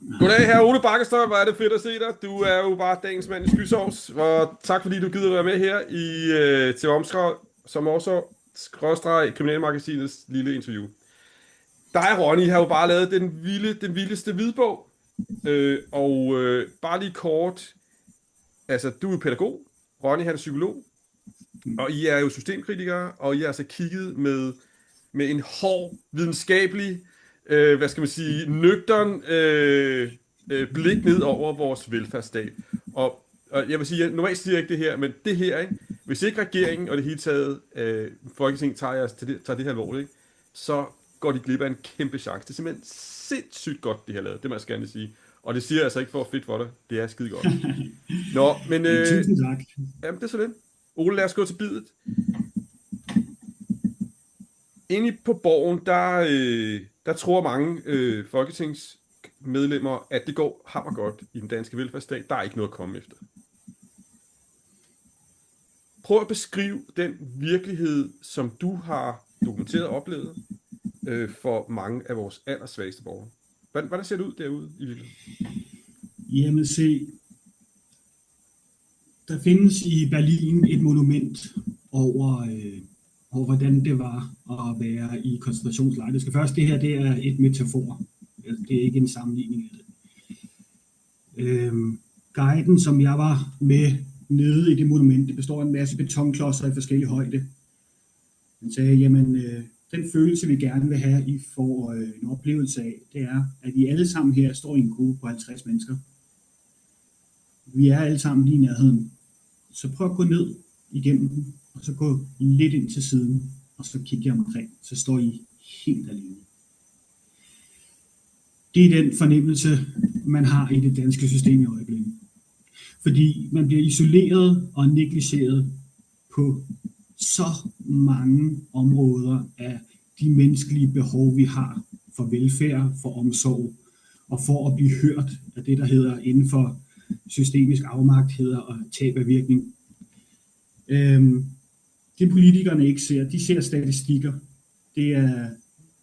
Goddag, her Ole Bakkestøj. Hvor er det fedt at se dig. Du er jo bare dagens mand i Skysovs. Og tak fordi du gider være med her til som også skråstreg Kriminalmagasinets lille interview. Dig, Ronny, har jo bare lavet den vildeste hvidbog. Bare lige kort. Altså, du er jo pædagog. Ronny, han er psykolog. Og I er jo systemkritikere. Og I har altså kigget med en hård, videnskabelig, hvad skal man sige, nøgtern blik ned over vores velfærdsstat. Og jeg vil sige, normalt siger jeg ikke det her, men det her, ikke? Hvis ikke regeringen og det hele taget Folketinget tager det her alvorligt, ikke? Så går de glip af en kæmpe chance. Det er simpelthen sindssygt godt, det her lavet. Det må jeg gerne sige. Og det siger jeg altså ikke for fedt for dig. Det er skide godt. Nå, men... Tusind tak. Jamen, det er så det. Ole, lad os gå til bidet. Inde på Borgen, der tror mange folketingsmedlemmer, at det går hammergodt i den danske velfærdsstat. Der er ikke noget at komme efter. Prøv at beskrive den virkelighed, som du har dokumenteret og oplevet for mange af vores allersvageste borgere. Hvordan ser det ud derude i virkeligheden? Jamen se, der findes i Berlin et monument over hvordan det var at være i koncentrationslejre. Det skal først, det her det er et metafor. Det er ikke en sammenligning af det. Guiden, som jeg var med nede i det monument, det består af en masse betonklodser i forskellige højde. Han sagde, jamen den følelse, vi gerne vil have, I får en oplevelse af, det er, at I alle sammen her står i en gruppe på 50 mennesker. Vi er alle sammen lige i nærheden. Så prøv at gå ned igennem den, og så gå lidt ind til siden, og så kigge jer omkring. Så står I helt alene. Det er den fornemmelse, man har i det danske system i øjeblikket. Fordi man bliver isoleret og negligeret på så mange områder af de menneskelige behov, vi har for velfærd, for omsorg og for at blive hørt af det, der hedder inden for systemisk afmagt, hedder og tab af virkning. Det politikerne ikke ser, de ser statistikker. Det er,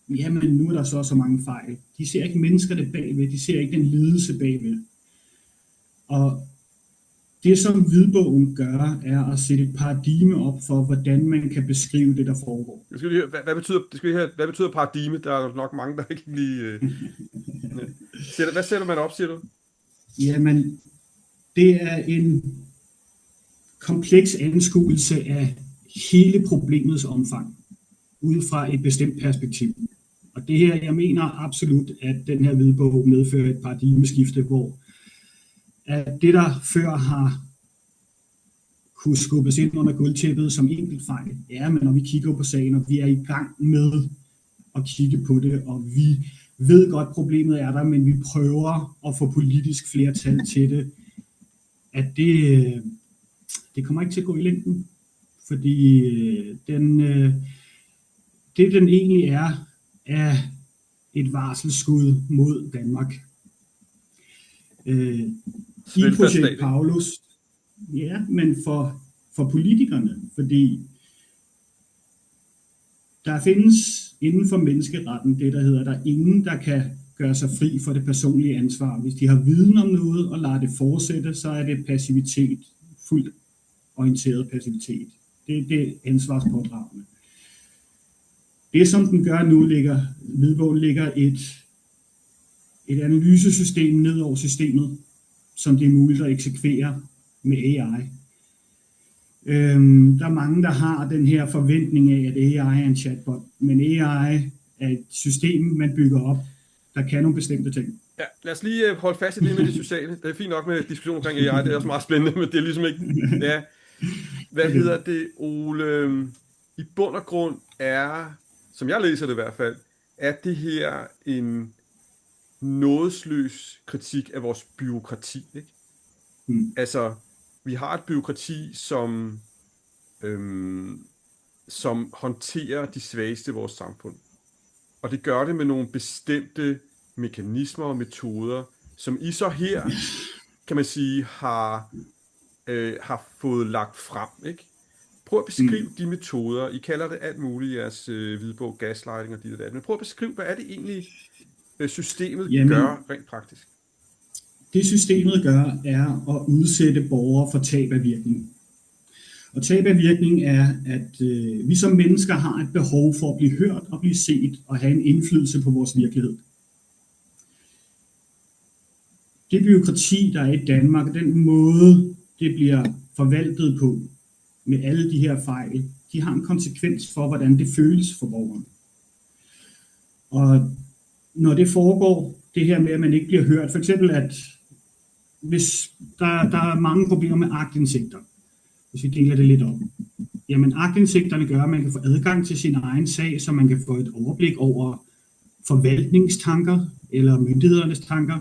jamen nu er der så mange fejl. De ser ikke menneskerne bagved, de ser ikke den lidelse bagved. Og det, som hvidbogen gør, er at sætte et paradigme op for, hvordan man kan beskrive det, der foregår. Hvad betyder paradigme? Der er nok mange, der ikke lige... Hvad sætter man op, siger du? Jamen, det er en kompleks anskuelse af hele problemets omfang, ud fra et bestemt perspektiv. Og det her, jeg mener absolut, at den her hvidbog medfører et paradigmeskifte, hvor at det, der før har kunne skubbes ind under gulvtæppet som enkelt fejl, ja, men når vi kigger på sagen, og vi er i gang med at kigge på det, og vi ved godt, problemet er der, men vi prøver at få politisk flertal til det, at det kommer ikke til at gå i længden, fordi det den egentlig er et varselsskud mod Danmark. I projekt Paulus, ja, men for politikerne, fordi der findes inden for menneskeretten det, der hedder, der er ingen, der kan gøre sig fri for det personlige ansvar. Hvis de har viden om noget og lader det fortsætte, så er det passivitet, fuldt orienteret passivitet. Det er ansvarspådragende. Det, som den gør nu, hvidbogen ligger et analysesystem ned over systemet, som det er muligt at eksekvere med AI. Der er mange, der har den her forventning af, at AI er en chatbot, men AI er et system, man bygger op, der kan nogle bestemte ting. Ja, lad os lige holde fast i det med det sociale. Det er fint nok med diskussion omkring AI, det er også meget spændende, men det er ligesom ikke... Ja. Hvad hedder det, Ole? I bund og grund er, som jeg læser det i hvert fald, er det her en nådesløs kritik af vores bureaukrati, ikke? Altså, vi har et bureaukrati, som håndterer de svageste i vores samfund. Og det gør det med nogle bestemte mekanismer og metoder, som I så her, kan man sige, har fået lagt frem, ikke? Prøv at beskrive de metoder. I kalder det alt muligt i jeres hvidbog, gaslighting og dit og dat. Men prøv at beskrive, hvad er det egentlig, systemet gør rent praktisk? Det systemet gør, er at udsætte borgere for tab af virkning. Og tab af virkning er, at vi som mennesker har et behov for at blive hørt og blive set og have en indflydelse på vores virkelighed. Det bureaukrati, der er i Danmark, den måde, det bliver forvaltet på med alle de her fejl, de har en konsekvens for, hvordan det føles for borgeren. Og når det foregår, det her med, at man ikke bliver hørt, for eksempel at hvis der er mange problemer med aktindsigter, hvis vi deler det lidt op, jamen aktindsigterne gør, at man kan få adgang til sin egen sag, så man kan få et overblik over forvaltningstanker eller myndighedernes tanker,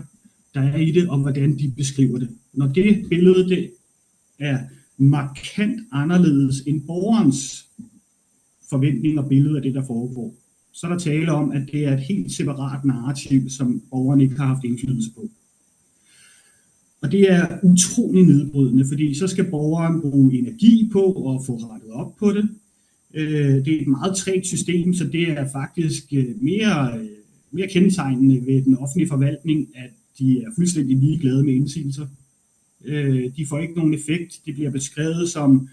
der er i det, og hvordan de beskriver det. Når det billede det er markant anderledes end borgerens forventning og billede af det, der foregår, så er der tale om, at det er et helt separat narrativ, som borgeren ikke har haft indflydelse på. Og det er utrolig nedbrydende, fordi så skal borgeren bruge energi på at få rettet op på det. Det er et meget trægt system, så det er faktisk mere kendetegnende ved den offentlige forvaltning, at de er fuldstændig ligeglade med indsigelser. De får ikke nogen effekt. Det bliver beskrevet som,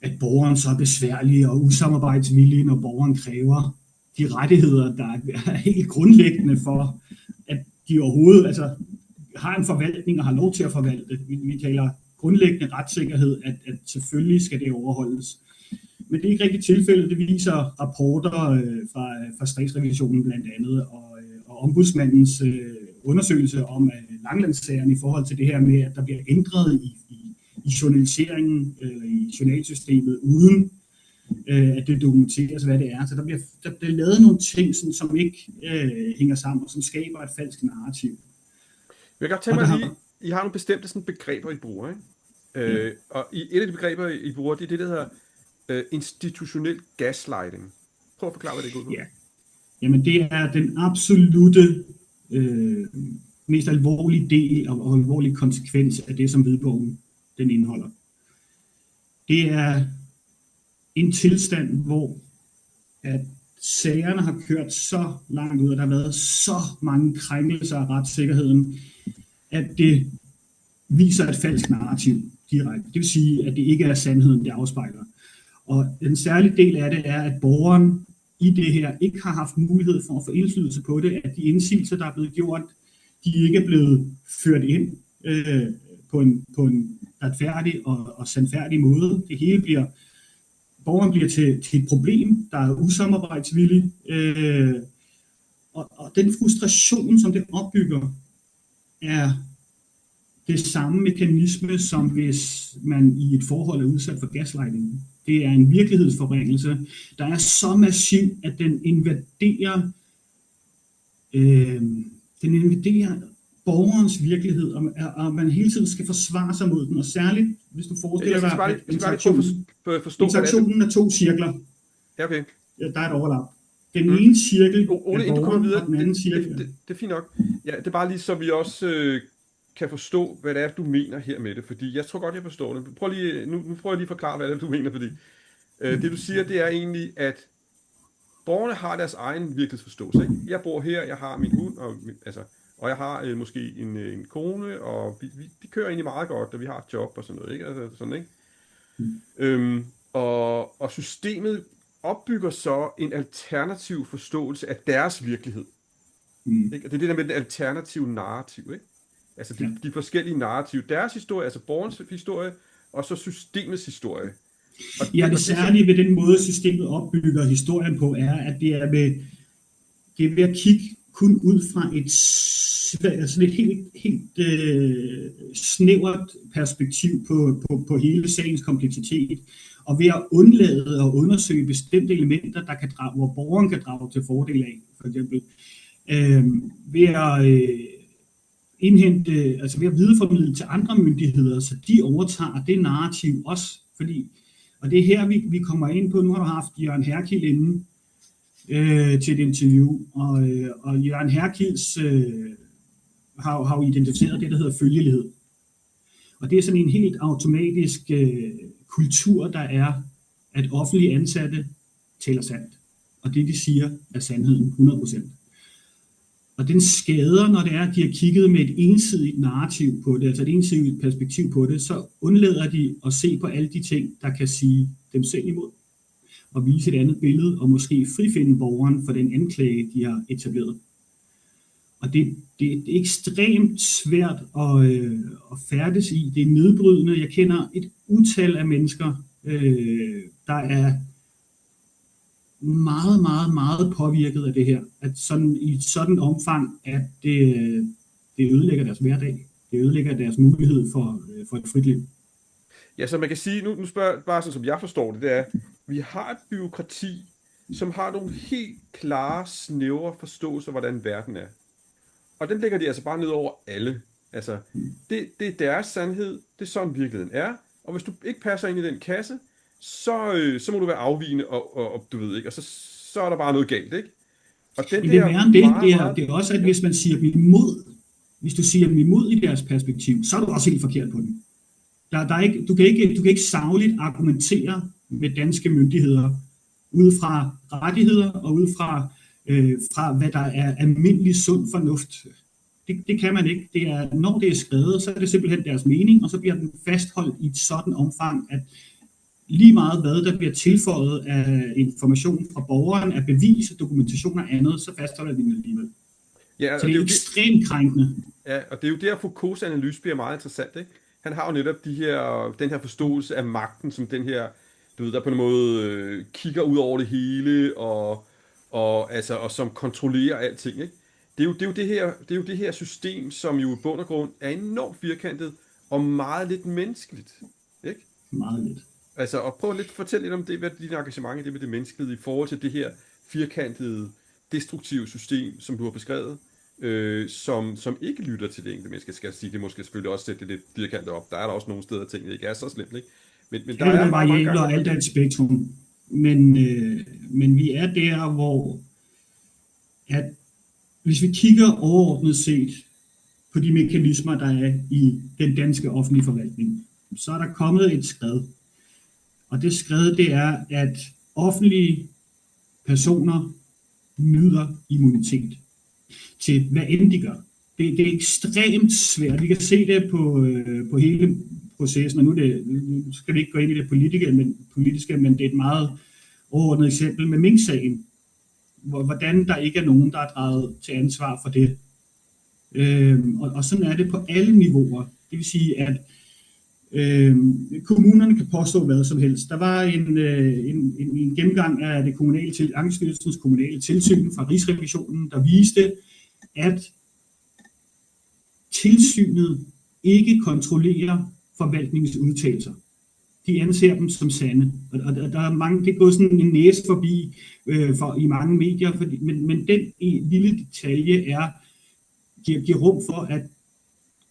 at borgeren så er besværlig og usamarbejdsvillig, når borgeren kræver de rettigheder, der er helt grundlæggende for, at de overhovedet har en forvaltning og har lov til at forvalte. Vi taler grundlæggende retssikkerhed, at selvfølgelig skal det overholdes. Men det er ikke rigtig tilfældet. Det viser rapporter fra Statsrevisionen blandt andet, og ombudsmandens undersøgelse om Langelandssagerne i forhold til det her med, at der bliver ændret i journaliseringen, i journalsystemet, uden at det dokumenteres, hvad det er. Så der bliver lavet nogle ting, som ikke hænger sammen, og som skaber et falsk narrativ. Jeg kan godt tænke mig lige, I har nogle bestemte sådan begreber, I bruger, ikke? Og et af de begreber, I bruger, det er det, der hedder institutionel gaslighting. Prøv at forklare, hvad det går ud på. Ja. Jamen, det er den absolutte mest alvorlige del og alvorlige konsekvens af det, som hvidbogen den indeholder. Det er en tilstand, hvor at sagerne har kørt så langt ud, og der har været så mange krænkelser af retssikkerheden, at det viser et falsk narrativ direkte. Det vil sige, at det ikke er sandheden, det afspejler. Og en særlig del af det er, at borgeren i det her ikke har haft mulighed for at få indflydelse på det, at de indsigelser, der er blevet gjort, de ikke er blevet ført ind på en retfærdig og sandfærdig måde. Det hele bliver, borgeren bliver til et problem, der er usamarbejdsvillig, og den frustration, som det opbygger, er det samme mekanisme, som hvis man i et forhold er udsat for gaslighting. Det er en virkelighedsforringelse, der er så massiv, at den invaderer borgerens virkelighed, og man hele tiden skal forsvare sig mod den, og særligt, hvis du forestiller dig, at interaktionen er to cirkler. Ja, okay. Der er et overlap. Den ene cirkel Ole, er borgeren, og den anden cirkel. Det er fint nok. Ja, det er bare lige, så vi også kan forstå, hvad det er, du mener her med det, fordi jeg tror godt, jeg forstår det. Nu prøver jeg lige at forklare, hvad det er, du mener, fordi det du siger, det er egentlig, at borgerne har deres egen virkelighedsforståelse. Ikke? Jeg bor her, jeg har min hund, og jeg har måske en kone, og vi kører egentlig meget godt, og vi har et job og sådan noget, ikke? Altså, sådan, ikke? Og systemet opbygger så en alternativ forståelse af deres virkelighed. Ikke? Og det er det der med den alternative narrativ, ikke? Altså de forskellige narrativ. Deres historie, altså borgernes historie, og så systemets historie. Ja, det særlige ved den måde, systemet opbygger historien på, er, at det er ved at kigge kun ud fra et helt snævert perspektiv på hele sagens kompleksitet, og ved at undlade at undersøge bestemte elementer, hvor borgeren kan drage til fordel af, for eksempel ved at indhente, altså ved at videreformidle til andre myndigheder, så de overtager det narrativ også, fordi, og det er her, vi kommer ind på. Nu har du haft Jørgen Herkild inde til et interview, og Jørgen Herkilds har jo identificeret det, der hedder følgelighed. Og det er sådan en helt automatisk kultur, der er, at offentlige ansatte taler sandt. Og det, de siger, er sandheden 100%. Og den skader, når det er, at de har kigget med et ensidigt narrativ på det, altså et ensidigt perspektiv på det, så undlader de at se på alle de ting, der kan sige dem selv imod, og vise et andet billede, og måske frifinde borgeren for den anklage, de har etableret. Og det er ekstremt svært at færdes i. Det er nedbrydende. Jeg kender et utal af mennesker, der er meget, meget, meget påvirket af det her. At sådan, i et sådan omfang, at det ødelægger deres hverdag. Det ødelægger deres mulighed for et frit liv. Ja, så man kan sige, nu spørger jeg bare sådan, som jeg forstår det, det er, vi har et byråkrati, som har nogle helt klare, snævre forståelser, hvordan verden er. Og den lægger de altså bare ned over alle. Altså, det er deres sandhed, det er sådan virkeligheden er, og hvis du ikke passer ind i den kasse, så må du være afvigende, og du ved ikke, og så er der bare noget galt, ikke? Og den det er også, at hvis man siger dem imod, hvis du siger dem imod i deres perspektiv, så er du også helt forkert på den. Du kan ikke sagligt argumentere med danske myndigheder ud fra rettigheder og ud fra hvad der er almindelig sund fornuft. Det kan man ikke. Når det er skrevet, så er det simpelthen deres mening, og så bliver den fastholdt i et sådan omfang, at lige meget hvad der bliver tilføjet af information fra borgeren, af bevis, dokumentation og andet, så fastholder de den alligevel. Ja, altså, så det er ekstremt krænkende. Ja, og det er jo der, Foucaults analyse bliver meget interessant, ikke? Han har jo netop den her forståelse af magten, som den her, du ved, der på en måde kigger ud over det hele, og som kontrollerer alting, ikke? Det er jo det her system, som jo i bund og grund er enormt firkantet og meget lidt menneskeligt, ikke? Meget lidt. Altså, og prøv lidt at fortælle lidt om det, hvad dit engagement er det med det menneskelige i forhold til det her firkantede, destruktive system, som du har beskrevet, som ikke lytter til det enkelte menneske. Skal jeg sige, det måske selvfølgelig også sætte det lidt firkantet op. Der er der også nogle steder, tingene ikke er så slemt, ikke? Men der er variabler og alt er et spektrum. Men vi er der, hvor at hvis vi kigger overordnet set på de mekanismer, der er i den danske offentlige forvaltning, så er der kommet et skred. Og det skred, det er, at offentlige personer nyder immunitet til hvad end de gør. Det er ekstremt svært. Vi kan se det på hele processen, og nu skal vi ikke gå ind i det politiske, men det er et meget overordnet eksempel med Mink-sagen, hvordan der ikke er nogen, der er draget til ansvar for det. Og sådan er det på alle niveauer. Det vil sige, at kommunerne kan påstå hvad som helst. Der var en gennemgang af det Ankestyrelsens kommunale tilsyn fra Rigsrevisionen, der viste, at tilsynet ikke kontrollerer forvaltningens udtalelser. De anser dem som sande. Og der er mange, det går sådan en næse forbi i mange medier, men den lille detalje giver rum for, at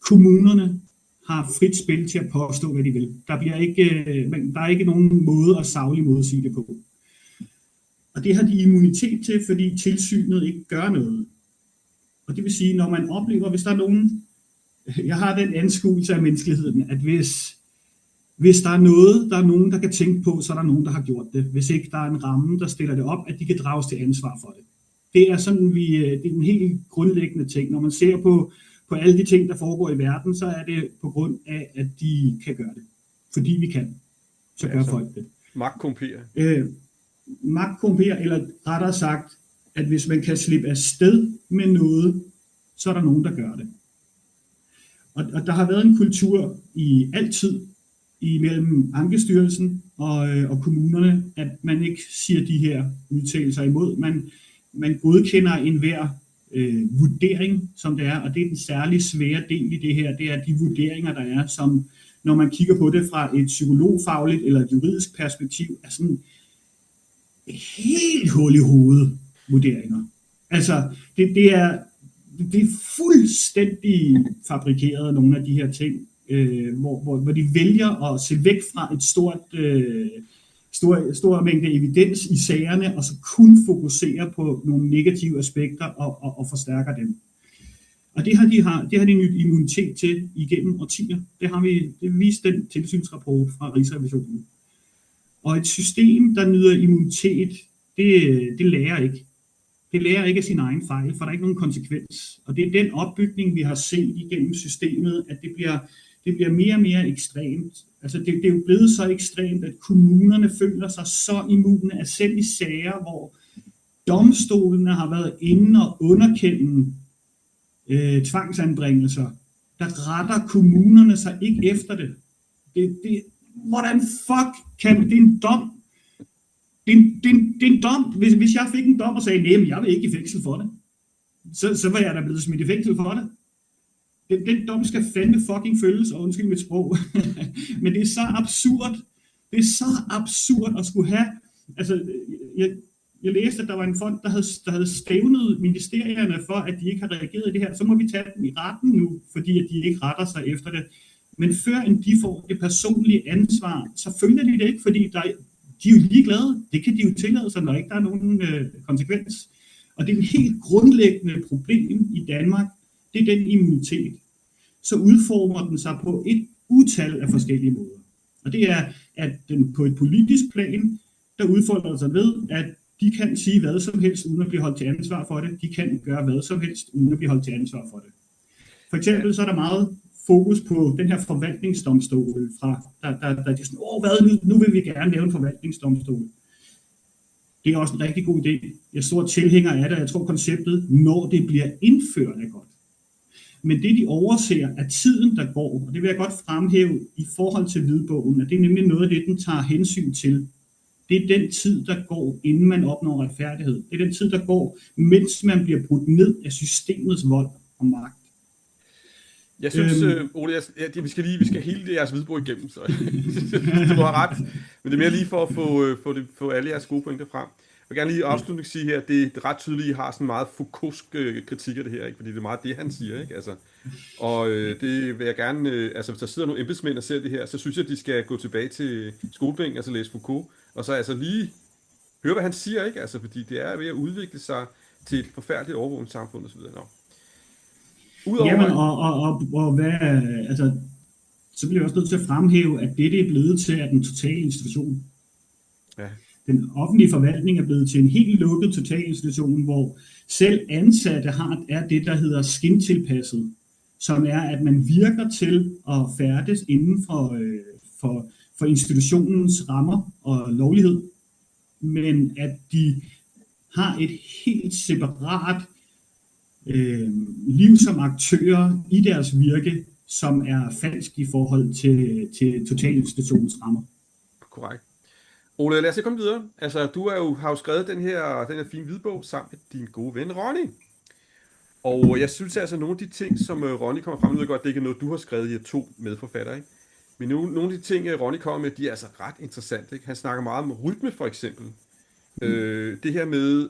kommunerne har frit spil til at påstå, hvad de vil. Der er ikke nogen måde at sagligt modsige det på. Og det har de immunitet til, fordi tilsynet ikke gør noget. Og det vil sige, når man oplever, hvis der er nogen, jeg har den anskuelse af menneskeligheden, at hvis der er nogen, der kan tænke på, så er der nogen, der har gjort det. Hvis ikke der er en ramme, der stiller det op, at de kan drages til ansvar for det. Det er sådan, det er en helt grundlæggende ting. Når man ser på alle de ting, der foregår i verden, så er det på grund af, at de kan gøre det. Fordi vi kan, så gør folk det. Magtkorrumpere, eller rettere sagt, at hvis man kan slippe afsted med noget, så er der nogen, der gør det. Og der har været en kultur i altid imellem Ankestyrelsen og kommunerne, at man ikke siger de her udtalelser imod. Man godkender enhver vurdering, som det er, og det er den særlig svære del i det her, det er de vurderinger, der er, som når man kigger på det fra et psykologfagligt eller et juridisk perspektiv, er sådan helt hul i hovedet vurderinger. Altså, det er fuldstændig fabrikeret, nogle af de her ting, hvor de vælger at se væk fra et stor mængde evidens i sagerne, og så kun fokusere på nogle negative aspekter og forstærker dem. Og det har de nyt immunitet til igennem årtier. Det viste den tilsynsrapport fra Rigsrevisionen. Og et system, der nyder immunitet, det lærer ikke. Det lærer ikke af sin egen fejl, for der er ikke nogen konsekvens. Og det er den opbygning, vi har set igennem systemet, at det bliver mere og mere ekstremt. Altså det er jo blevet så ekstremt, at kommunerne føler sig så immune, at selv i sager, hvor domstolene har været inde og underkende tvangsanbringelser, der retter kommunerne sig ikke efter det. Hvordan fuck kan det er en dom? Det er en dom. Hvis jeg fik en dom og sagde, nej, jeg vil ikke i fængsel for det, så var jeg da blevet smidt i fængsel for det. Den dom skal fandme fucking følges, og undskyld mit sprog. Men det er så absurd. Det er så absurd at skulle have. Altså, jeg læste, at der var en fond, der havde stævnet ministerierne for, at de ikke har reageret i det her. Så må vi tage dem i retten nu, fordi at de ikke retter sig efter det. Men før end de får det personlige ansvar, så følger de det ikke, fordi de er jo ligeglade. Det kan de jo tillade sig, når ikke der er nogen konsekvens. Og det er et helt grundlæggende problem i Danmark. Det er den immunitet. Så udformer den sig på et utal af forskellige måder. Og det er, at den på et politisk plan, der udfolder sig ved, at de kan sige hvad som helst, uden at blive holdt til ansvar for det. De kan gøre hvad som helst, uden at blive holdt til ansvar for det. For eksempel så er der meget fokus på den her forvaltningsdomstol, der er sådan, nu vil vi gerne lave en forvaltningsdomstol. Det er også en rigtig god idé. Jeg er stor tilhænger af det, og jeg tror konceptet, når det bliver indført, er godt. Men det de overser er tiden, der går, og det vil jeg godt fremhæve i forhold til hvidbogen, at det er nemlig noget af det, den tager hensyn til. Det er den tid, der går, inden man opnår retfærdighed. Det er den tid, der går, mens man bliver brudt ned af systemets vold og magt. Jeg synes, Ole, vi skal hele jeres hvidbog igennem, så du har ret. Men det er mere lige for at få alle jeres gode pointer frem. Jeg vil gerne lige afslutningsvis sige her, at det er ret tydeligt, at I har sådan meget Foucault'sk kritik af det her, ikke? Fordi det er meget det, han siger, ikke? Altså, og det vil jeg gerne, altså hvis der sidder nogle embedsmænd og ser det her, så synes jeg, at de skal gå tilbage til skolebænken, altså læse Foucault, og så altså lige høre, hvad han siger, ikke? Altså, fordi det er ved at udvikle sig til et forfærdeligt overvågningssamfund osv. Udover... Jamen, og hvad, altså, så bliver jeg også nødt til at fremhæve, at det er blevet til, at den totale institution. Ja. Den offentlige forvaltning er blevet til en helt lukket totalinstitution, hvor selv ansatte er det, der hedder skintilpasset, som er, at man virker til at færdes inden for institutionens rammer og lovlighed, men at de har et helt separat liv som aktører i deres virke, som er falsk i forhold til totalinstitutionens rammer. Korrekt. Ole, lad os komme videre. Altså, du har jo skrevet den her fine hvidbog sammen med din gode ven, Ronny. Og jeg synes altså, nogle af de ting, som Ronny kommer frem med, godt, det ikke er noget, du har skrevet, I er 2 medforfattere, ikke? Men nogle af de ting, Ronny kommer med, de er altså ret interessante, ikke? Han snakker meget om rytme, for eksempel. Det her med,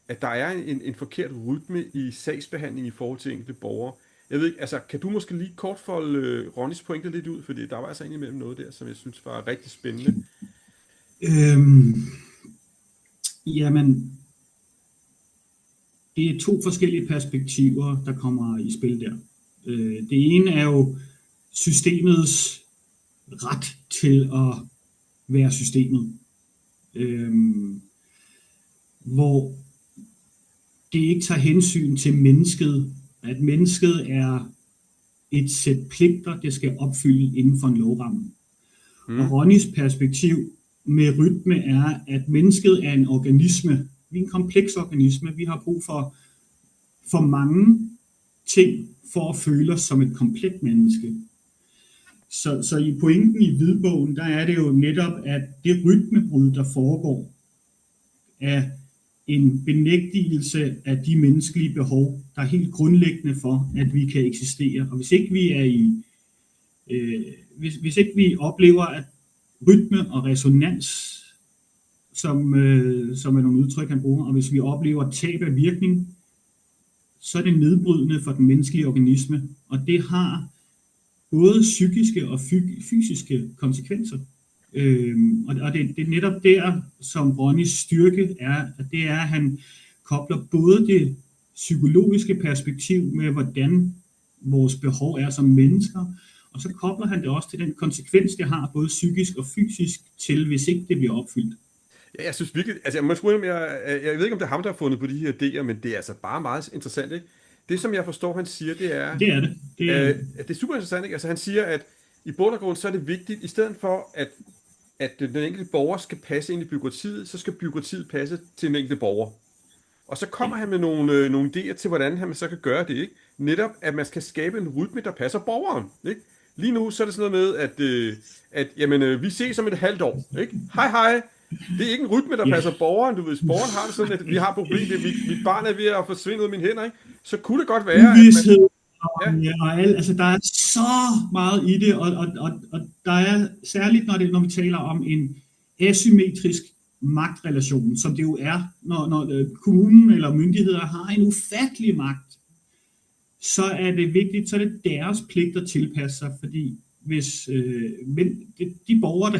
at der er en forkert rytme i sagsbehandling i forhold til enkelte borgere. Jeg ved ikke, altså, kan du måske lige kort folde Ronnys pointe lidt ud, fordi der var altså indimellem noget der, som jeg synes var rigtig spændende. Jamen, det er 2 forskellige perspektiver, der kommer i spil der. Det ene er jo systemets ret til at være systemet, hvor det ikke tager hensyn til mennesket, at mennesket er et sæt pligter, det skal opfylde inden for en lovramme. Og Ronnys perspektiv med rytme er, at mennesket er en organisme. Vi er en kompleks organisme. Vi har brug for mange ting for at føle os som et komplet menneske. Så i pointen i hvidbogen, der er det jo netop, at det rytmebrud, der foregår, er en benægtelse af de menneskelige behov, der er helt grundlæggende for, at vi kan eksistere. Og hvis ikke vi er hvis ikke vi oplever, at rytme og resonans, som er nogle udtryk, han bruger, og hvis vi oplever tab af virkning, så er det nedbrydende for den menneskelige organisme, og det har både psykiske og fysiske konsekvenser. Og det er netop der, som Ronnys styrke er, at det er, at han kobler både det psykologiske perspektiv med, hvordan vores behov er som mennesker, og så kobler han det også til den konsekvens, det har både psykisk og fysisk til, hvis ikke det bliver opfyldt. Ja, jeg synes virkelig, altså jeg ved ikke, om det er ham, der har fundet på de her idéer, men det er altså bare meget interessant, ikke? Det, som jeg forstår, han siger, det er, Det er det. Det er, at det er super interessant, ikke? Altså han siger, at i bund og grund, så er det vigtigt, i stedet for, at den enkelte borger skal passe ind i byråkratiet, så skal byråkratiet passe til den enkelte borger. Og så kommer han med nogle idéer til, hvordan man så kan gøre det, ikke? Netop, at man skal skabe en rytme, der passer borgeren, ikke? Lige nu, så er det sådan noget med, at vi ses om et halvt år, ikke? Hej, hej! Det er ikke en rytme, der passer borgeren. Du ved, hvis borgeren har det sådan, at vi har et problem, mit barn er ved at forsvinde ud af mine hænder, ikke? Så kunne det godt være, uvidshed ja, og alt, altså der er så meget i det, og der er særligt, når vi taler om en asymmetrisk magtrelation, som det jo er, når kommunen eller myndigheder har en ufattelig magt, så er det vigtigt, så er det deres pligt at tilpasse sig, fordi hvis de borgere, der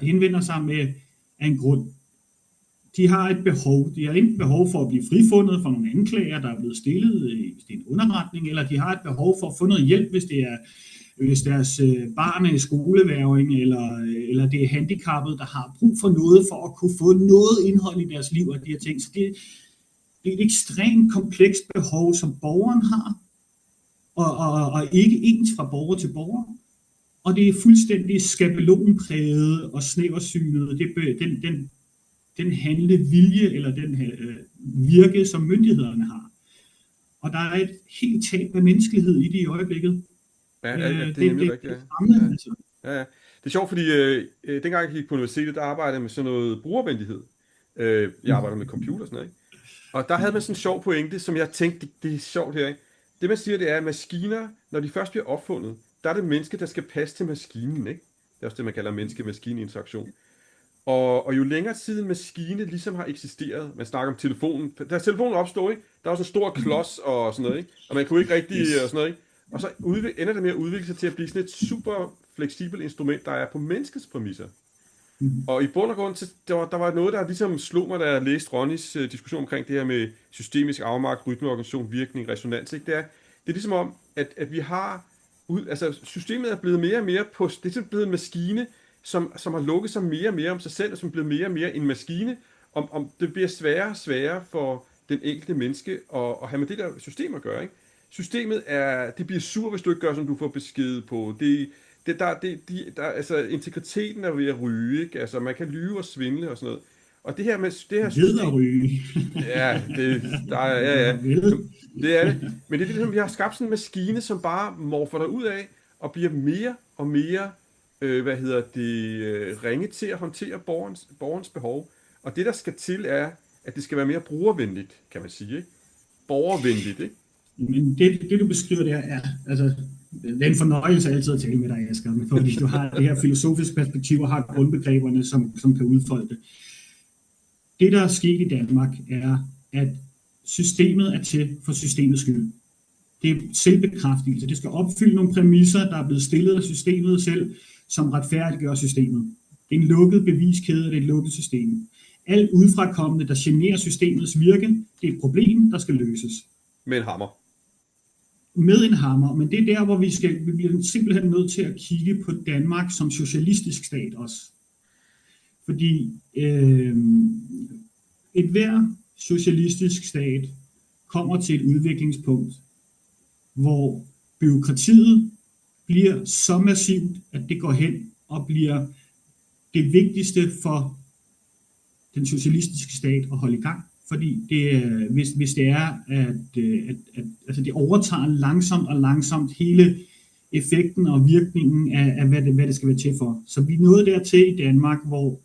henvender sig med af en grund, de har et behov. De har enten behov for at blive frifundet for nogle anklager, der er blevet stillet, hvis det er en underretning, eller de har et behov for at få noget hjælp, hvis deres barn er i skolevægring, eller det er handicappet, der har brug for noget for at kunne få noget indhold i deres liv og de her ting. Så det er et ekstremt komplekst behov, som borgeren har, og ikke ens fra borger til borger. Og det er fuldstændig skabelonpræget og snæversynet. Den handlevilje eller den virke, som myndighederne har. Og der er et helt tab af menneskelighed i det i øjeblikket. ja, det er nemlig rigtigt. Ja. Det er sjovt, fordi dengang jeg gik på universitetet, der arbejdede jeg med sådan noget brugervenlighed. Jeg arbejdede med computer og sådan noget, ikke? Og der havde man sådan en sjov pointe, som jeg tænkte, det er sjovt her, ikke? Det man siger, det er, at maskiner, når de først bliver opfundet, der er det menneske, der skal passe til maskinen, ikke? Det er også det, man kalder menneske-maskine-interaktion. Og jo længere tid en maskine ligesom har eksisteret, man snakker om telefonen, da telefonen opstod, ikke? Der var så en stor klods og sådan noget, ikke? Og man kunne ikke rigtig og sådan noget, ikke? Og så ender det med at udvikle sig til at blive sådan et super fleksibelt instrument, der er på menneskets præmisser. Og i bund og grund, der var noget, der ligesom slog mig, da jeg læste Ronnys diskussion omkring det her med systemisk afmagt, rytme, organisation, virkning, resonans, ikke? Det er ligesom om, at vi har, altså systemet er blevet mere og mere på, det er blevet en maskine, som har lukket sig mere og mere om sig selv, og som bliver mere og mere en maskine, om det bliver sværere og sværere for den enkelte menneske at have med det der system at gøre, ikke? Systemet det bliver sur, hvis du ikke gør, som du får besked på. Altså, integriteten er ved at ryge, ikke? Altså, man kan lyve og svindle og sådan noget. Og det her med det her system... Ved at ryge. Ja, det er det. Men det er ligesom, vi har skabt sådan en maskine, som bare morfer dig ud af, og bliver mere og mere ringe til at håndtere borgerens behov. Og det, der skal til, er, at det skal være mere brugervenligt, kan man sige, ikke? Borgervenligt, ikke? Men det du beskriver der, er, altså, det er en fornøjelse altid at tale med dig, Asger, fordi du har det her filosofiske perspektiv og har grundbegreberne, som kan udfolde det. Det, der er sket i Danmark, er, at systemet er til for systemets skyld. Det er selvbekræftelse. Det skal opfylde nogle præmisser, der er blevet stillet af systemet selv, som retfærdiggør systemet. Det er en lukket beviskæde, det er et lukket system. Alt udefrakommende, der generer systemets virke, det er et problem, der skal løses. Med en hammer. Med en hammer, men det er der, hvor vi bliver simpelthen nødt til at kigge på Danmark som socialistisk stat også. Fordi et hver socialistisk stat kommer til et udviklingspunkt, hvor byråkratiet bliver så massivt, at det går hen og bliver det vigtigste for den socialistiske stat at holde i gang. Fordi hvis det er, at det overtager langsomt hele effekten og virkningen af hvad det skal være til for. Så vi er nået dertil i Danmark, hvor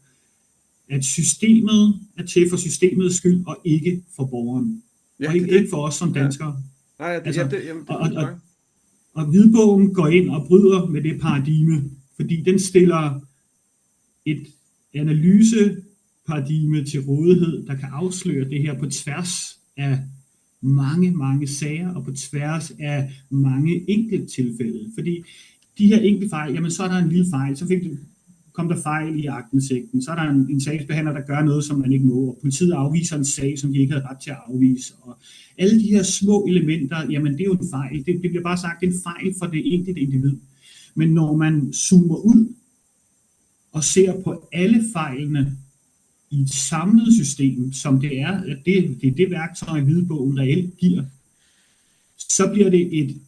at systemet er til for systemets skyld, og ikke for borgeren. Ja, og ikke for os som danskere. Nej, og hvidbogen går ind og bryder med det paradigme, fordi den stiller et analyseparadigme til rådighed, der kan afsløre det her på tværs af mange sager, og på tværs af mange enkelttilfælde. Fordi de her enkelte fejl, jamen så er der en lille fejl, så kom der fejl i aktindsigten, så er der en sagsbehandler, der gør noget, som man ikke må, og politiet afviser en sag, som de ikke havde ret til at afvise. Og alle de her små elementer, jamen det er jo en fejl. Det bliver bare sagt, det er en fejl for det enkelte individ. Men når man zoomer ud og ser på alle fejlene i et samlet system, som det er, det er det værktøj, hvidbogen reelt giver, så bliver det et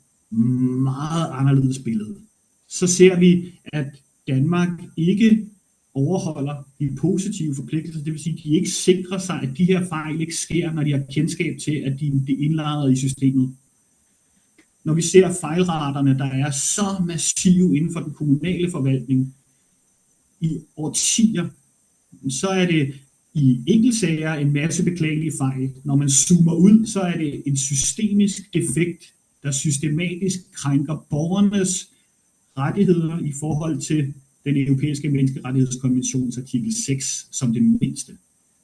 meget anderledes billede. Så ser vi, at Danmark ikke overholder de positive forpligtelser, det vil sige, at de ikke sikrer sig, at de her fejl ikke sker, når de har kendskab til, at de er indlejret i systemet. Når vi ser fejlraterne, der er så massive inden for den kommunale forvaltning i årtier, så er det i enkeltsager en masse beklagelige fejl. Når man zoomer ud, så er det en systemisk defekt, der systematisk krænker borgernes rettigheder i forhold til den europæiske menneskerettighedskonventions artikel 6 som det mindste,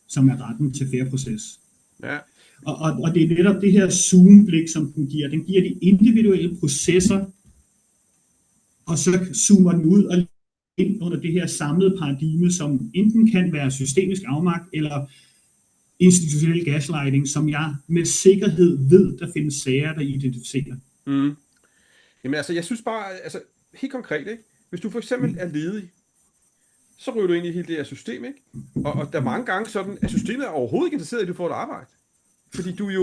som er retten til fair proces. Ja. Og det er netop det her zoomblik, som den giver. Den giver de individuelle processer, og så zoomer den ud og ind under det her samlede paradigme, som enten kan være systemisk afmagt eller institutionel gaslighting, som jeg med sikkerhed ved, der findes sager, der identificerer. Mm. Jamen altså, jeg synes bare, altså helt konkret, ikke? Hvis du for eksempel er ledig, så ryger du ind i hele det her system, ikke? Og der er mange gange sådan, at systemet er overhovedet ikke interesseret i, at du får et arbejde. Fordi du er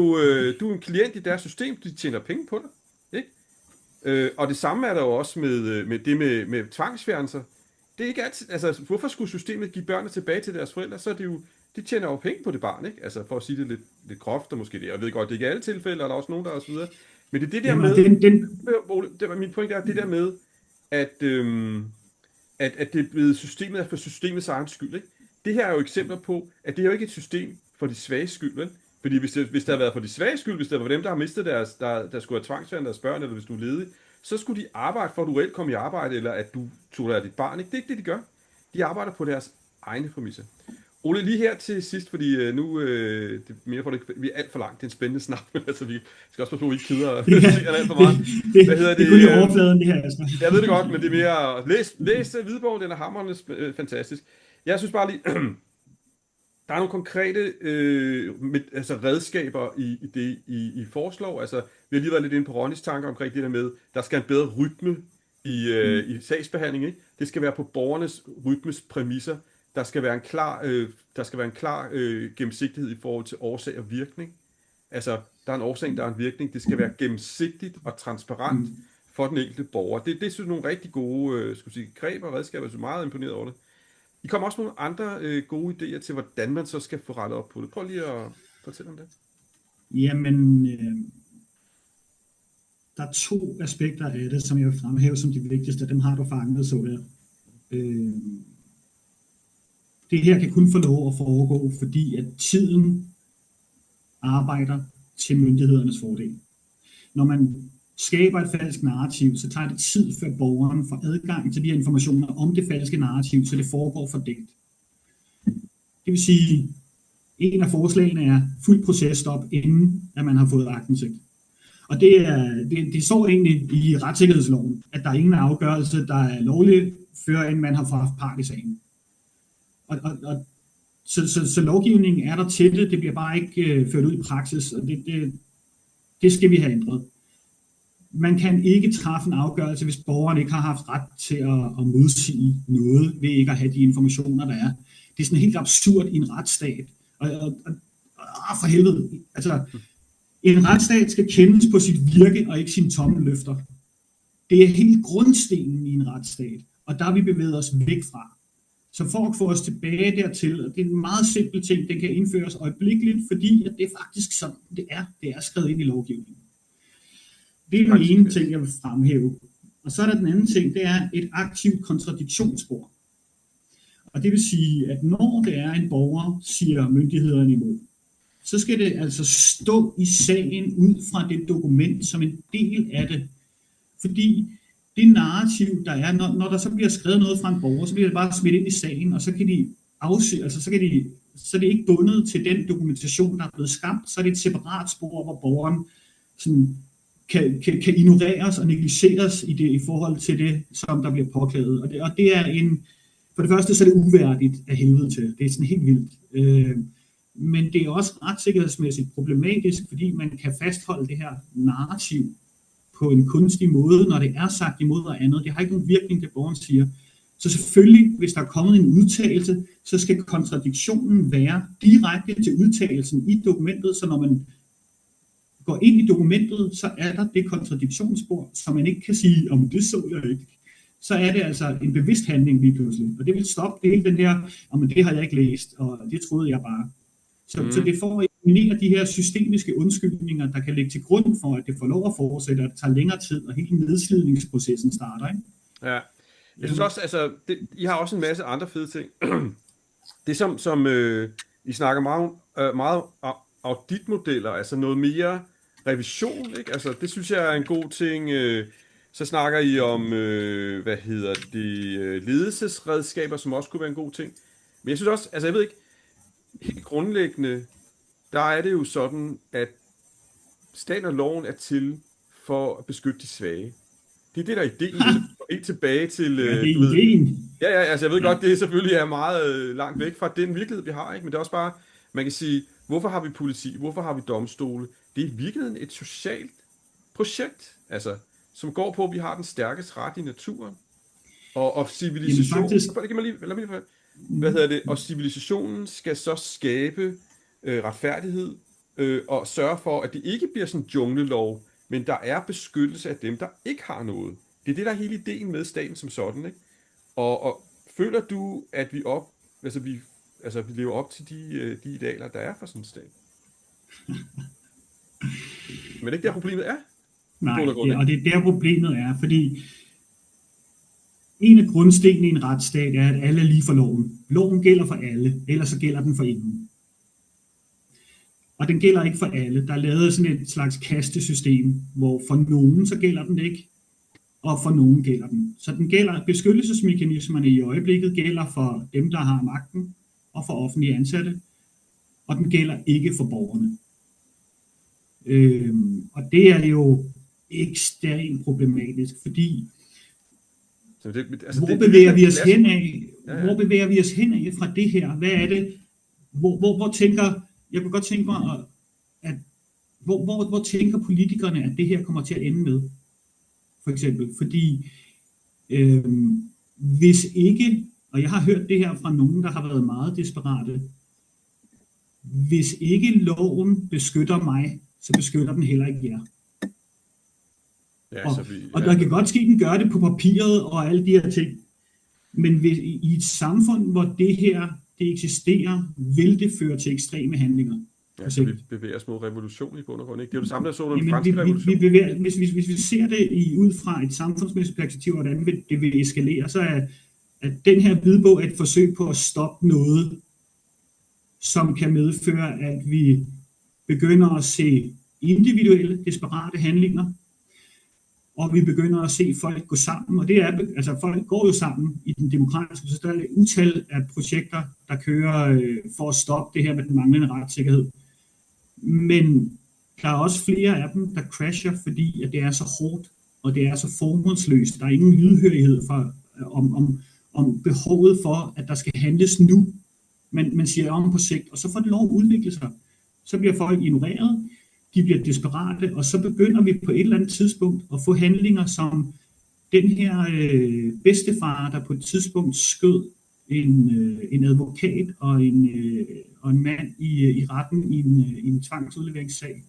jo en klient i deres system, de tjener penge på dig, ikke? Og det samme er der jo også med det med tvangsfjernelser. Det er ikke altid, altså hvorfor skulle systemet give børnene tilbage til deres forældre, så er det jo, de tjener jo penge på det barn, ikke? Altså for at sige det lidt groft, og måske det, jeg ved godt, det er ikke alle tilfælde, og der er også nogen, der er så videre. Men det er det der med, min point er det der med, at det er blevet systemet er for systemets egen skyld, ikke? Det her er jo eksempler på, at det er jo ikke et system for de svage skyld, vel? Fordi hvis det havde været for de svage skyld, hvis det var dem, der har mistet der skulle have tvangsfjernet deres børn, eller hvis du er ledig, så skulle de arbejde for, at du reelt kom i arbejde, eller at du tog dig af dit barn, ikke? Det er ikke det, de gør. De arbejder på deres egne præmisser. Ole, lige her til sidst, fordi nu det er mere for det, vi er alt for langt, det er en spændende snak, men altså vi skal også forstå, at vi ikke kider alt for meget. Hvad hedder det? Det er kun i overfladen, det her, Asger. Jeg ved det godt, men det er mere, læs hvidbogen, den er hamrende fantastisk. Jeg synes bare lige, der er nogle konkrete redskaber i det, I foreslår. Altså, vi har lige været lidt inde på Ronnys tanker omkring det der med, der skal en bedre rytme i sagsbehandling, ikke? Det skal være på borgernes rytmes præmisser. Der skal være en klar gennemsigtighed i forhold til årsag og virkning. Altså, der er en årsag, der er en virkning. Det skal være gennemsigtigt og transparent for den enkelte borger. Det synes jeg er nogle rigtig gode greb og redskaber. Jeg er meget imponeret over det. I kommer også nogle andre gode idéer til, hvordan man så skal få rettet op på det. Prøv lige at fortælle om det. Jamen, der er 2 aspekter af det, som jeg vil fremhæve som de vigtigste. Dem har du fanget, så der. Det her kan kun få lov at foregå, fordi at tiden arbejder til myndighedernes fordel. Når man skaber et falsk narrativ, så tager det tid, før borgeren får adgang til de her informationer om det falske narrativ, så det foregår fordelt. Det vil sige, en af forslagene er fuld processtop, inden at man har fået aktindsigt. Og det står egentlig i retssikkerhedsloven, at der er ingen afgørelse, der er lovlig, før end man har haft part i sagen. Så lovgivningen er der til det, det bliver bare ikke ført ud i praksis, og det skal vi have ændret. Man kan ikke træffe en afgørelse, hvis borgeren ikke har haft ret til at modsige noget, ved ikke at have de informationer, der er. Det er sådan helt absurd i en retsstat. Og for helvede, altså, en retsstat skal kendes på sit virke, og ikke sine tomme løfter. Det er helt grundstenen i en retsstat, og der har vi bevæget os væk fra. Så for at få os tilbage dertil, og det er en meget simpel ting, den kan indføres øjeblikkeligt, fordi at det er faktisk sådan, det er skrevet ind i lovgivningen. Det er den ene ting, jeg vil fremhæve. Og så er der den anden ting, det er et aktivt kontradiktionsspor. Og det vil sige, at når det er en borger, siger myndighederne imod, så skal det altså stå i sagen ud fra det dokument som en del af det. Fordi det narrativ, der er, når der så bliver skrevet noget fra en borger, så bliver det bare smidt ind i sagen, og så kan de så er det ikke bundet til den dokumentation, der er blevet skabt, så er det et separat spor, hvor borgeren sådan kan ignoreres og negligeres i forhold til det, som der bliver påklaget. Og det er for det første så er det uværdigt af helvede til. Det er sådan helt vildt. Men det er også retssikkerhedsmæssigt problematisk, fordi man kan fastholde det her narrativ på en kunstig måde, når det er sagt imod og andet. Det har ikke nogen virkning, det borgeren siger. Så selvfølgelig, hvis der er kommet en udtalelse, så skal kontradiktionen være direkte til udtalelsen i dokumentet, så når man går ind i dokumentet, så er der det kontradiktionsspor, som man ikke kan sige, om det så jeg ikke. Så er det altså en bevidst handling lige pludselig. Og det vil stoppe hele den der, men det har jeg ikke læst, og det troede jeg bare. Så det får at eliminere de her systemiske undskyldninger, der kan ligge til grund for, at det får lov at fortsætte, og det tager længere tid, og hele nedslidningsprocessen starter. Ikke? Ja. Jeg synes også, altså, I har også en masse andre fede ting. Det som I snakker meget om auditmodeller, altså noget mere revision, ikke? Altså, det synes jeg er en god ting. Så snakker I om, ledelsesredskaber, som også kunne være en god ting. Men jeg synes også, altså jeg ved ikke, helt grundlæggende, der er det jo sådan, at staten og loven er til for at beskytte de svage. Det er det, der er ideen. Helt tilbage til... Ja, det er ideen. Ja, altså jeg ved godt, det selvfølgelig er meget langt væk fra den virkelighed, vi har, ikke? Men det er også bare, man kan sige, hvorfor har vi politi? Hvorfor har vi domstole? Det er i virkeligheden et socialt projekt, altså, som går på, at vi har den stærkeste ret i naturen. Og civilisationen... Og civilisationen skal så skabe retfærdighed og sørge for, at det ikke bliver sådan en junglelov, men der er beskyttelse af dem, der ikke har noget. Det er det, der er hele ideen med staten som sådan, ikke? Og føler du, at vi lever op til de idealer, der er for sådan en stat? Men det er ikke der, problemet er? Nej, og det er der, problemet er, fordi en af grundstenene i en retsstat er, at alle er lige for loven. Loven gælder for alle, ellers så gælder den for ingen. Og den gælder ikke for alle. Der er lavet sådan et slags kastesystem, hvor for nogen så gælder den ikke, og for nogen gælder den. Så den gælder, beskyttelsesmekanismerne i øjeblikket gælder for dem, der har magten, og for offentlige ansatte, og den gælder ikke for borgerne. Og det er jo ekstremt problematisk, fordi hvor bevæger vi os hen af? Hvor bevæger vi os hen af fra det her? Hvad er det? Hvor tænker, jeg kunne godt tænke mig, at hvor tænker politikerne, at det her kommer til at ende med? For eksempel, fordi hvis ikke, og jeg har hørt det her fra nogen, der har været meget desperate, hvis ikke loven beskytter mig, så beskytter den heller ikke jer. Og der kan godt ske, at den gør det på papiret og alle de her ting. Men hvis, i et samfund, hvor det her det eksisterer, vil det føre til ekstreme handlinger. Ja, så vi bevæger os mod revolution i bund og grund, ikke? Det er jo det samme, der så den franske revolution. Hvis vi ser det ud fra et samfundsmæssigt perspektiv, hvordan det vil eskalere, så er at den her hvidbog et forsøg på at stoppe noget, som kan medføre, at vi begynder at se individuelle, desperate handlinger, og vi begynder at se folk gå sammen, og det er, altså folk går jo sammen i den demokratiske, så der er et utal af projekter, der kører for at stoppe det her med den manglende retssikkerhed. Men der er også flere af dem, der crasher, fordi at det er så hårdt, og det er så formålsløst. Der er ingen lydhørighed om behovet for, at der skal handles nu. Men man siger om på sigt, og så får det lov at udvikle sig. Så bliver folk ignoreret, de bliver desperate, og så begynder vi på et eller andet tidspunkt at få handlinger som den her bedstefar, der på et tidspunkt skød en advokat og en mand i retten i en tvangsudleveringssag.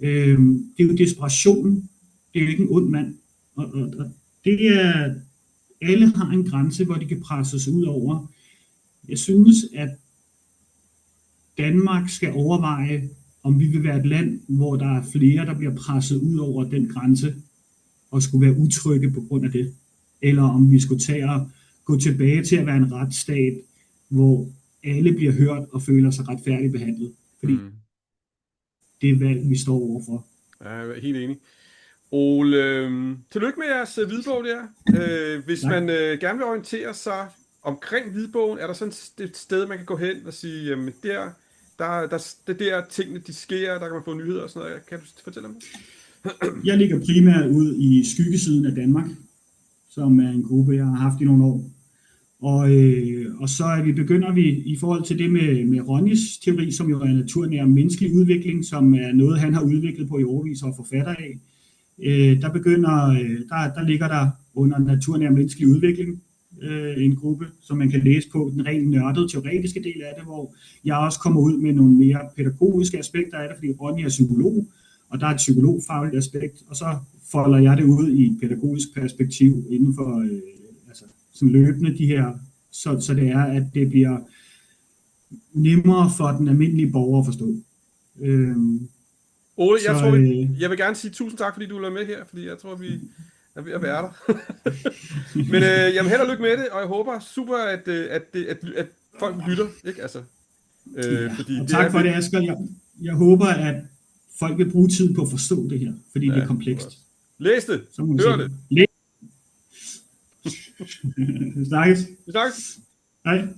Det er jo desperation, det er jo ikke en ond mand. Og det er, alle har en grænse, hvor de kan presses ud over. Jeg synes, at Danmark skal overveje, om vi vil være et land, hvor der er flere, der bliver presset ud over den grænse, og skulle være utrygge på grund af det. Eller om vi skulle gå tilbage til at være en retsstat, hvor alle bliver hørt og føler sig retfærdigt behandlet. Fordi det er valg, vi står overfor. Ja, jeg er helt enig. Ole, tillykke med jeres hvidbog der. Hvis man gerne vil orientere sig omkring hvidbogen, er der sådan et sted, man kan gå hen og sige, jamen det der tingene, de sker, der kan man få nyheder og sådan noget. Kan du fortælle om det? Jeg ligger primært ud i skyggesiden af Danmark, som er en gruppe, jeg har haft i nogle år. Og så begynder vi i forhold til det med Ronnys teori, som jo er naturnær menneskelig udvikling, som er noget, han har udviklet på i årevis og forfatter af. Der ligger der under naturnær menneskelig udvikling, en gruppe, som man kan læse på, den rent nørdede teoretiske del af det, hvor jeg også kommer ud med nogle mere pædagogiske aspekter af det, fordi Ronny er psykolog, og der er et psykologfagligt aspekt, og så folder jeg det ud i et pædagogisk perspektiv inden for altså sådan løbende de her, så det er, at det bliver nemmere for den almindelige borger at forstå. Ole, jeg vil gerne sige tusind tak, fordi du er med her, fordi jeg tror, vi er ved at være der. Men jamen, held og lykke med det, og jeg håber super, at folk lytter, ikke? Altså, fordi og tak for det, Asger. Jeg håber, at folk vil bruge tid på at forstå det her, fordi det er komplekst. Læs det, hør det. Vi snakkes. Vi snakkes. Hej.